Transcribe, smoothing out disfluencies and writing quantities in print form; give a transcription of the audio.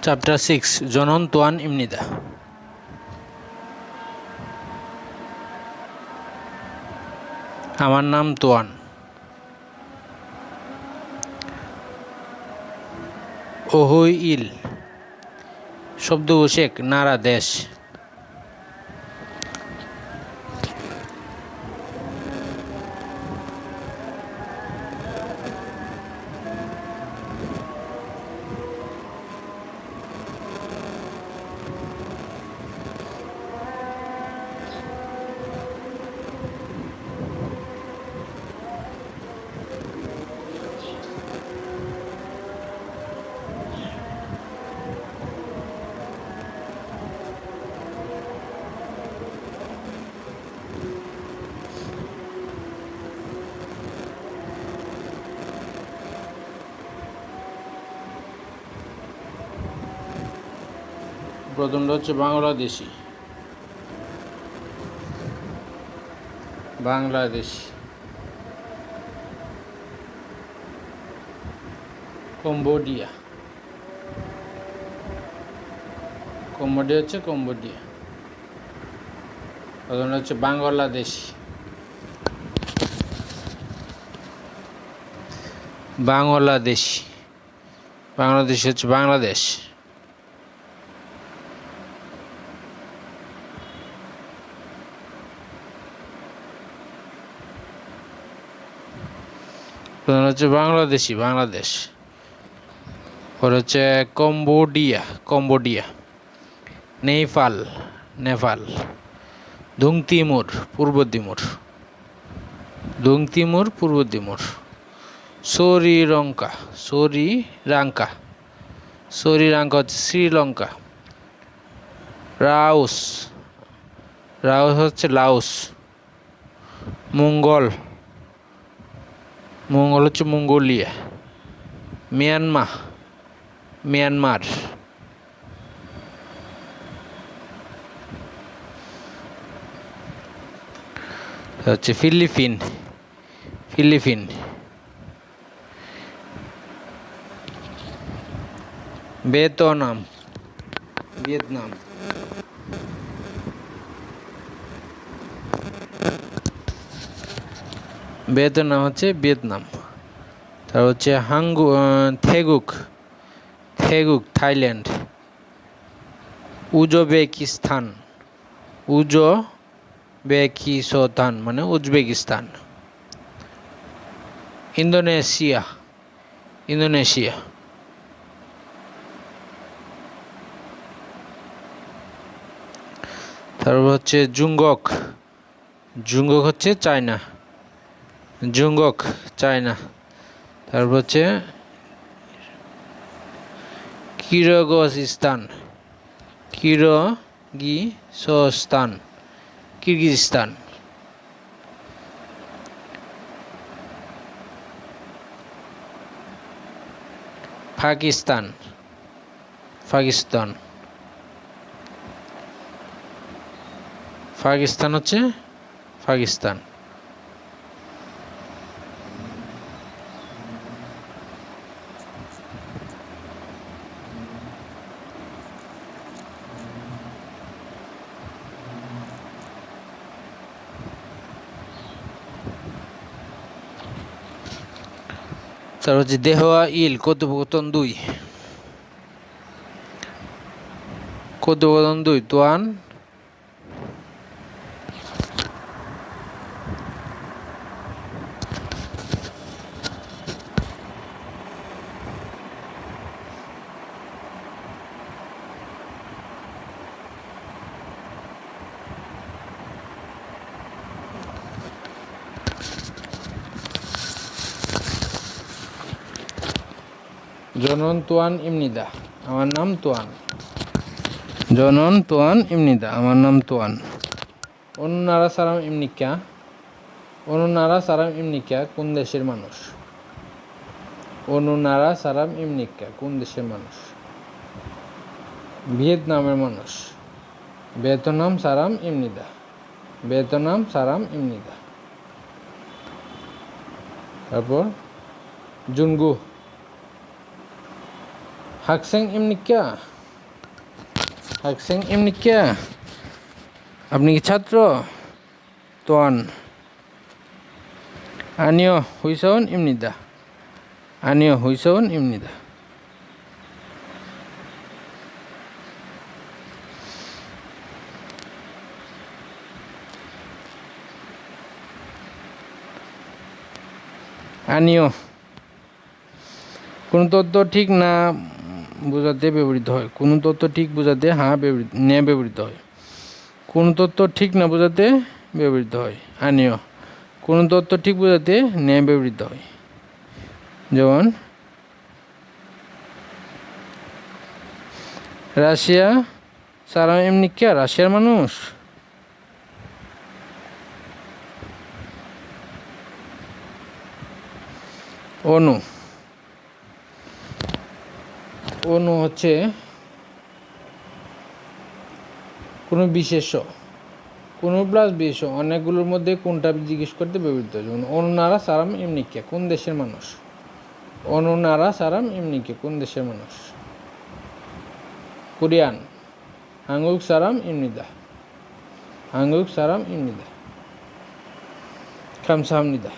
Chapter 6 জনন তোয়ান ইমনিদা। আমার নাম তোয়ান। ওহুই ইল শব্দকোষ নারা দেশ। প্রথমটা হচ্ছে বাংলাদেশি। কম্বোডিয়া হচ্ছে কম্বোডিয়া। প্রথমটা হচ্ছে বাংলাদেশি। বাংলাদেশ হচ্ছে বাংলাদেশ। প্রথম হচ্ছে বাংলাদেশি বাংলাদেশ। পরে হচ্ছে কম্বোডিয়া। নেপাল। দুং তিমুর পূর্ব তিমুর। শ্রীলঙ্কা হচ্ছে শ্রীলঙ্কা। রাউস হচ্ছে লাউস। মঙ্গল হচ্ছে মঙ্গোলিয়া। মিয়ানমার। হচ্ছে ফিলিপিন। ভিয়েতনাম হচ্ছে ভিয়েতনাম। তারপর হচ্ছে থেগুক থাইল্যান্ড। উজবেকিস্তান মানে উজবেকিস্তান। ইন্দোনেশিয়া। তারপর হচ্ছে জুঙ্গক হচ্ছে চায়না। তারপর হচ্ছে কিরগিজস্তান। পাকিস্তান। হচ্ছে পাকিস্তান। তারপর হচ্ছে দেহয়া ইল কথোপকথন 2 তোয়ান জনন তোয়ান ইমনিদা। আমার নাম তোয়ান। অনুনারা সারাম ইমনিকা কোন দেশের মানুষ? ভিয়েতনামের মানুষ। ভিয়েতনাম সারাম ইমনিদা। তারপর জুনগু হাকসেং ইমনিকা হাকসেং ইমনিকা, আপনি কি ছাত্র? তোয়ান আনিও হুইসাউন ইমনিদা, আনিও হুইসাউন ইমনিদা। আনিও কোন তথ্য ঠিক না বোঝাতে ব্যবহৃত হয়। কোন তথ্য ঠিক বোঝাতে নে ব্যবহৃত হয়। কোন তথ্য ঠিক না বোঝাতে ব্যবহৃত হয়। আনিও কোন তথ্য ঠিক বোঝাতে নে ব্যবহৃত হয়। যেমন রাশিয়া সালাম এমনি কে, রাশিয়ার মানুষ। অনু, অনু হচ্ছে কোনো বিশেষ্য, কোনো প্লাস বিশেষ্য অনেকগুলোর মধ্যে কোনটা জিজ্ঞেস করতে ব্যবহৃত হয়। যেমন অনুনারা সারাম এমনিকে, কোন দেশের মানুষ। অনুনারা সারাম এমনিকে, কোন দেশের মানুষ। কোরিয়ান হাঙ্গুক সারাম ইমনিদা, হাঙ্গুক সারাম ইমনিদা, খামসাহামনিদা।